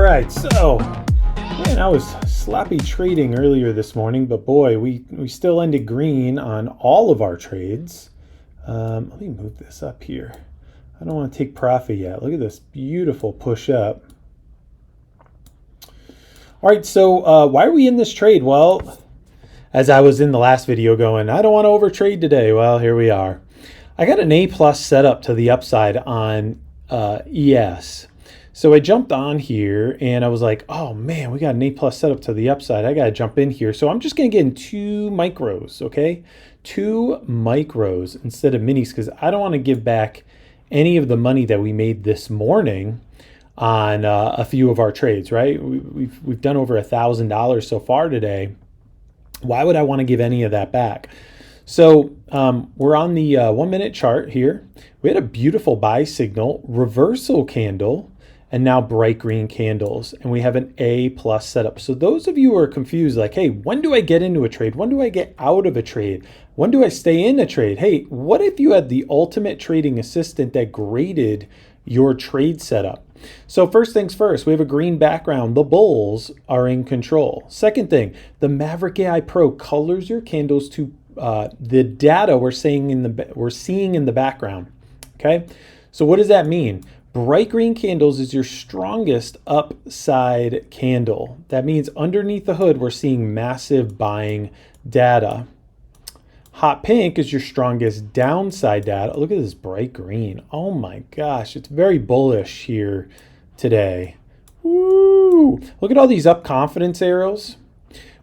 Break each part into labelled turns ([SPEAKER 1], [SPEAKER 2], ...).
[SPEAKER 1] right, so man, I was sloppy trading earlier this morning, but boy, we still ended green on all of our trades. Let me move this up here. I don't want to take profit yet. Look at this beautiful push up. All right, so why are we in this trade? Well, as I was in the last video going, I don't want to overtrade today. Well, here we are. I got an A+ setup to the upside on ES. So I jumped on here and I was like, oh man, we got an A+ setup to the upside. I got to jump in here. So I'm just going to get in 2 micros, okay? 2 micros instead of minis because I don't want to give back any of the money that we made this morning on a few of our trades, right? We've done over $1,000 so far today. Why would I want to give any of that back? So we're on the 1 minute chart here. We had a beautiful buy signal, reversal candle, and now bright green candles, and we have an A+ setup. So those of you who are confused, like, hey, when do I get into a trade? When do I get out of a trade? When do I stay in a trade? Hey, what if you had the ultimate trading assistant that graded your trade setup? So first things first, we have a green background. The bulls are in control. Second thing, the Maverick AI Pro colors your candles to the data we're seeing in the background. Okay, so what does that mean? Bright green candles is your strongest upside candle. That means underneath the hood, we're seeing massive buying data. Hot pink is your strongest downside data. Look at this bright green. Oh my gosh, it's very bullish here today. Woo! Look at all these up confidence arrows.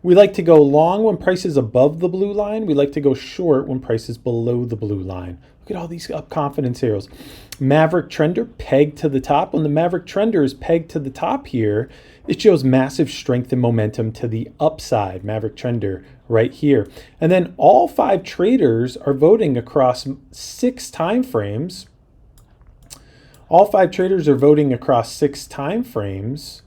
[SPEAKER 1] We like to go long when price is above the blue line. We like to go short when price is below the blue line. Look at all these up confidence arrows. Maverick trender pegged to the top. When the Maverick trender is pegged to the top here, it shows massive strength and momentum to the upside. Maverick trender right here. And then all 5 traders are voting across 6 time frames. All 5 traders are voting across 6 time frames.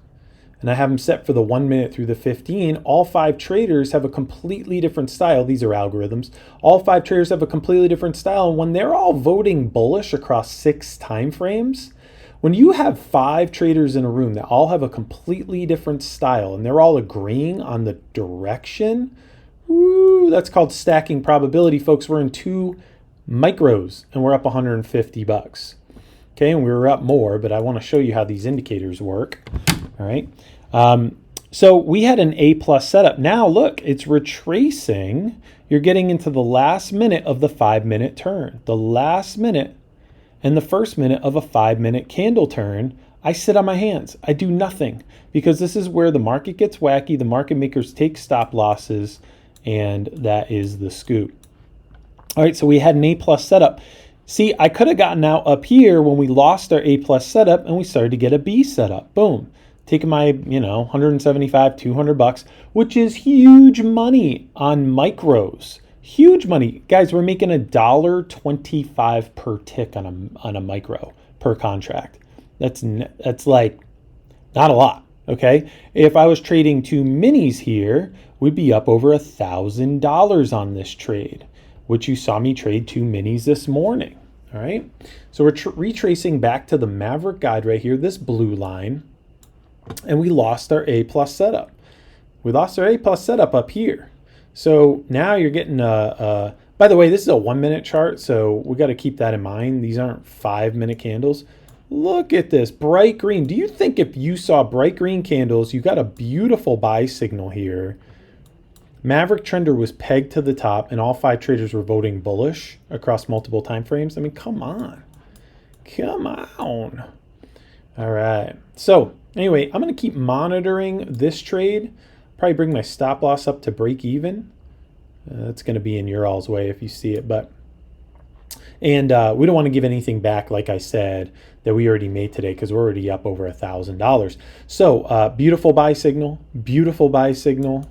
[SPEAKER 1] And I have them set for the 1 minute through the 15. All 5 traders have a completely different style. These are algorithms. All 5 traders have a completely different style. And when they're all voting bullish across 6 time frames, when you have 5 traders in a room that all have a completely different style and they're all agreeing on the direction, woo, that's called stacking probability, folks. We're in 2 micros and we're up 150 bucks. Okay, and we were up more, but I want to show you how these indicators work. All right. So we had an A+ setup. Now look, it's retracing. You're getting into the last minute of the 5-minute turn. The last minute and the first minute of a 5-minute candle turn. I sit on my hands. I do nothing because this is where the market gets wacky. The market makers take stop losses, and that is the scoop. All right, so we had an A+ setup. See, I could have gotten out up here when we lost our A+ setup and we started to get a B setup. Boom. Taking my, 175, 200 bucks, which is huge money on micros. Huge money. Guys, we're making $1.25 per tick on a micro per contract. That's like not a lot, okay? If I was trading 2 minis here, we'd be up over $1,000 on this trade, which you saw me trade 2 minis this morning. All right, so we're retracing back to the Maverick guide right here, this blue line, and we lost our A+ setup. We lost our A+ setup up here. So now you're getting by the way, this is a 1 minute chart, so we got to keep that in mind. These aren't 5-minute candles. Look at this bright green. Do you think if you saw bright green candles, you got a beautiful buy signal here? Maverick trender was pegged to the top and all 5 traders were voting bullish across multiple time frames. I mean, come on. Come on. All right. So anyway, I'm going to keep monitoring this trade. Probably bring my stop loss up to break even. That's going to be in your all's way if you see it. And we don't want to give anything back, like I said, that we already made today because we're already up over $1,000. So beautiful buy signal, beautiful buy signal.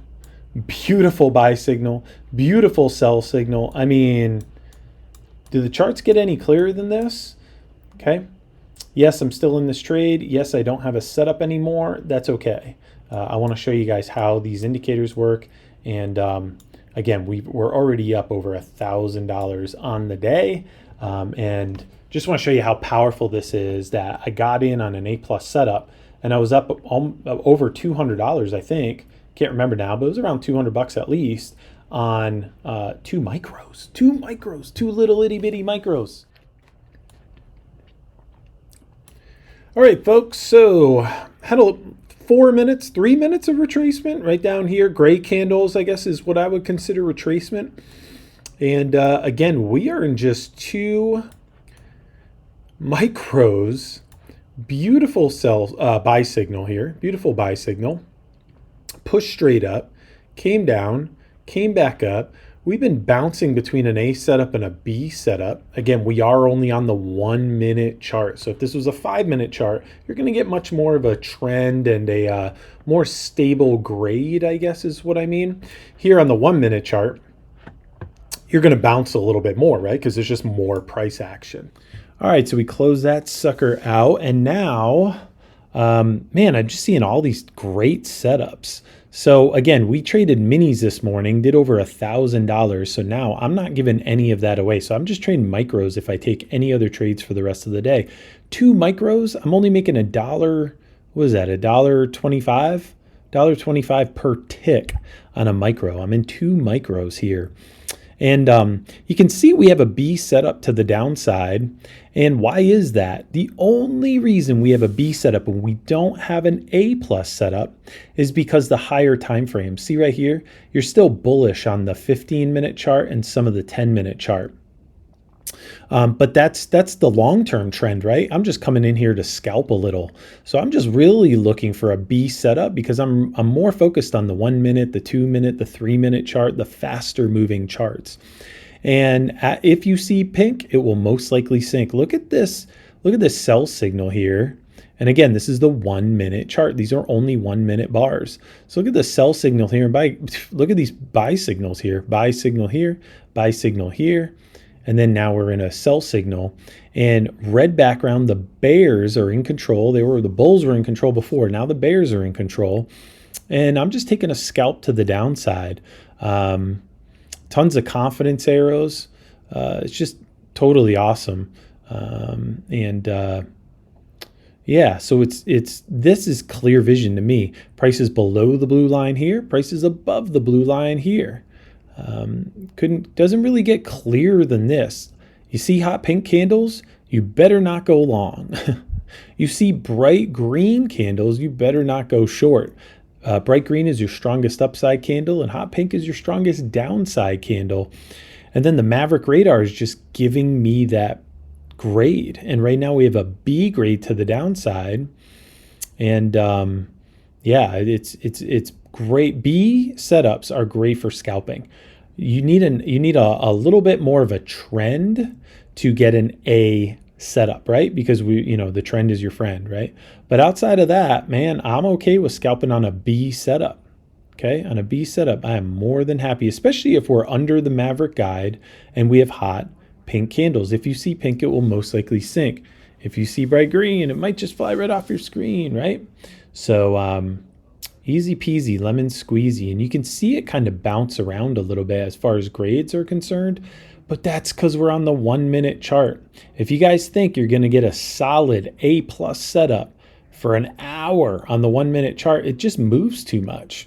[SPEAKER 1] Beautiful buy signal, beautiful sell signal. I mean, do the charts get any clearer than this? Okay. Yes, I'm still in this trade. Yes, I don't have a setup anymore. That's okay. I want to show you guys how these indicators work. And again, we're already up over $1,000 on the day. And just want to show you how powerful this is, that I got in on an A+ setup and I was up over $200, I think. Can't remember now, but it was around 200 bucks at least on two micros, two little itty bitty micros. All right, folks, so had a 3 minutes of retracement right down here. Gray candles, I guess, is what I would consider retracement. And again, we are in just 2 micros. Beautiful buy signal here. Beautiful buy signal. Pushed straight up, came down, came back up. We've been bouncing between an A setup and a B setup. Again, we are only on the 1 minute chart. So if this was a 5 minute chart, you're going to get much more of a trend and a more stable grade, I guess is what I mean. Here on the 1 minute chart, you're going to bounce a little bit more, right? Because there's just more price action. All right, so we close that sucker out. And now, man, I'm just seeing all these great setups. So again, we traded minis this morning, did over $1,000. So now I'm not giving any of that away. So I'm just trading micros if I take any other trades for the rest of the day. 2 micros, I'm only making $1, what is that, $1.25? $1.25 per tick on a micro. I'm in 2 micros here. And you can see we have a B setup to the downside. And why is that? The only reason we have a B setup and we don't have an A plus setup is because the higher time frame. See right here, you're still bullish on the 15-minute chart and some of the 10-minute chart. But that's the long-term trend, right? I'm just coming in here to scalp a little. So I'm just really looking for a B setup because I'm more focused on the 1 minute, the 2 minute, the 3 minute chart, the faster moving charts. And if you see pink, it will most likely sink. Look at this sell signal here. And again, this is the 1 minute chart. These are only 1 minute bars. So look at the sell signal here. Look at these buy signals here. Buy signal here, buy signal here. And then now we're in a sell signal, and red background, the bears are in control. The bulls were in control before. Now the bears are in control. And I'm just taking a scalp to the downside. Tons of confidence arrows. It's just totally awesome. Yeah, so this is clear vision to me. Price is below the blue line here. Price is above the blue line here. Doesn't really get clearer than this. You see hot pink candles, you better not go long. You see bright green candles, you better not go short. Bright green is your strongest upside candle and hot pink is your strongest downside candle. And then the Maverick radar is just giving me that grade. And right now we have a B grade to the downside. And yeah, it's great. B setups are great for scalping. You need a little bit more of a trend to get an A setup, right? Because the trend is your friend, right? But outside of that, man, I'm okay with scalping on a B setup. Okay, on a B setup, I am more than happy, especially if we're under the Maverick guide and we have hot pink candles. If you see pink, it will most likely sink. If you see bright green, it might just fly right off your screen, right? So easy peasy, lemon squeezy. And you can see it kind of bounce around a little bit as far as grades are concerned, but that's because we're on the 1 minute chart. If you guys think you're going to get a solid A plus setup for an hour on the 1 minute chart, it just moves too much,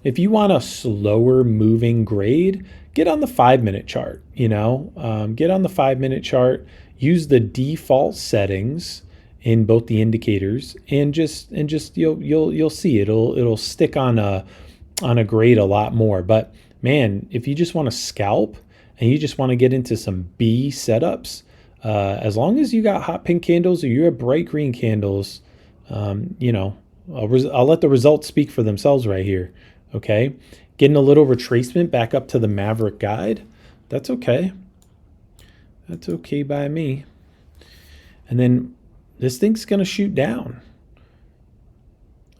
[SPEAKER 1] If you want a slower moving grade, get on the 5 minute chart, get on the 5 minute chart, use the default settings in both the indicators, and just you'll see it'll stick on a grade a lot more. But man, if you just want to scalp and you just want to get into some B setups, as long as you got hot pink candles or you have bright green candles, I'll let the results speak for themselves right here. Okay, getting a little retracement back up to the Maverick guide, that's okay. That's okay by me. And then this thing's going to shoot down.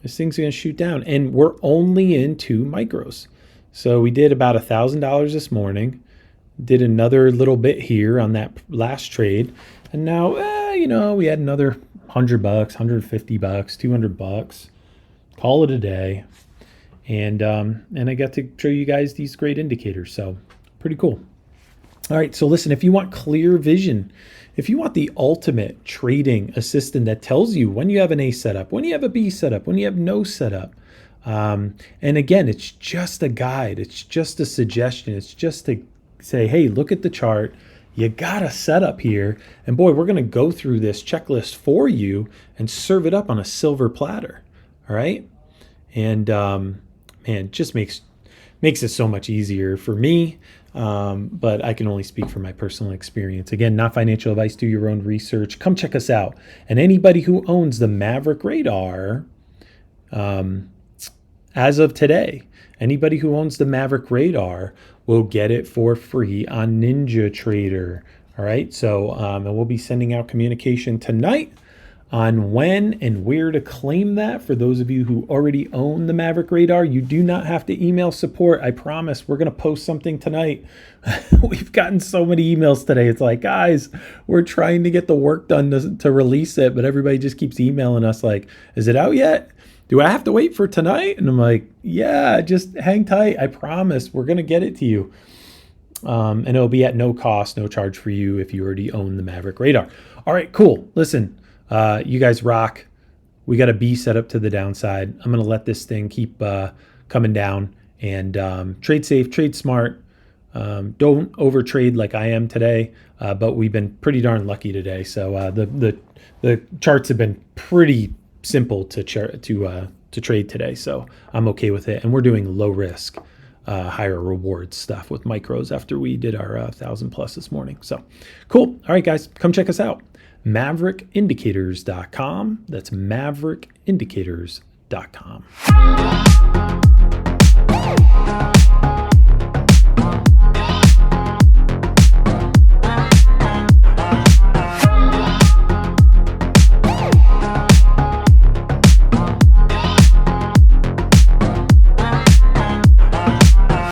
[SPEAKER 1] And we're only in 2 micros. So we did about $1,000 this morning, did another little bit here on that last trade. And now, we had another $100, $150, $200, call it a day. And I got to show you guys these great indicators. So pretty cool. All right, so listen, if you want clear vision, if you want the ultimate trading assistant that tells you when you have an A setup, when you have a B setup, when you have no setup, and again, it's just a guide, it's just a suggestion, it's just to say, hey, look at the chart, you got a setup here, and boy, we're going to go through this checklist for you and serve it up on a silver platter. All right, and man, just makes it so much easier for me. But I can only speak from my personal experience. Again, not financial advice. Do your own research. Come check us out. And anybody who owns the Maverick Radar, as of today, anybody who owns the Maverick Radar will get it for free on NinjaTrader. All right. So, and we'll be sending out communication tonight on when and where to claim that. For those of you who already own the Maverick Radar, you do not have to email support. I promise. We're going to post something tonight. We've gotten so many emails today. It's like, guys, we're trying to get the work done to release it, but everybody just keeps emailing us like, is it out yet? Do I have to wait for tonight? And I'm like, yeah, just hang tight. I promise we're going to get it to you. And it'll be at no cost, no charge for you if you already own the Maverick Radar. All right, cool. Listen. You guys rock. We got a B set up to the downside. I'm going to let this thing keep coming down and trade safe, trade smart. Don't overtrade like I am today, but we've been pretty darn lucky today. So the charts have been pretty simple to trade today. So I'm okay with it. And we're doing low risk, higher reward stuff with micros after we did our 1,000+ this morning. So cool. All right, guys, come check us out. MaverickIndicators.com. That's MaverickIndicators.com.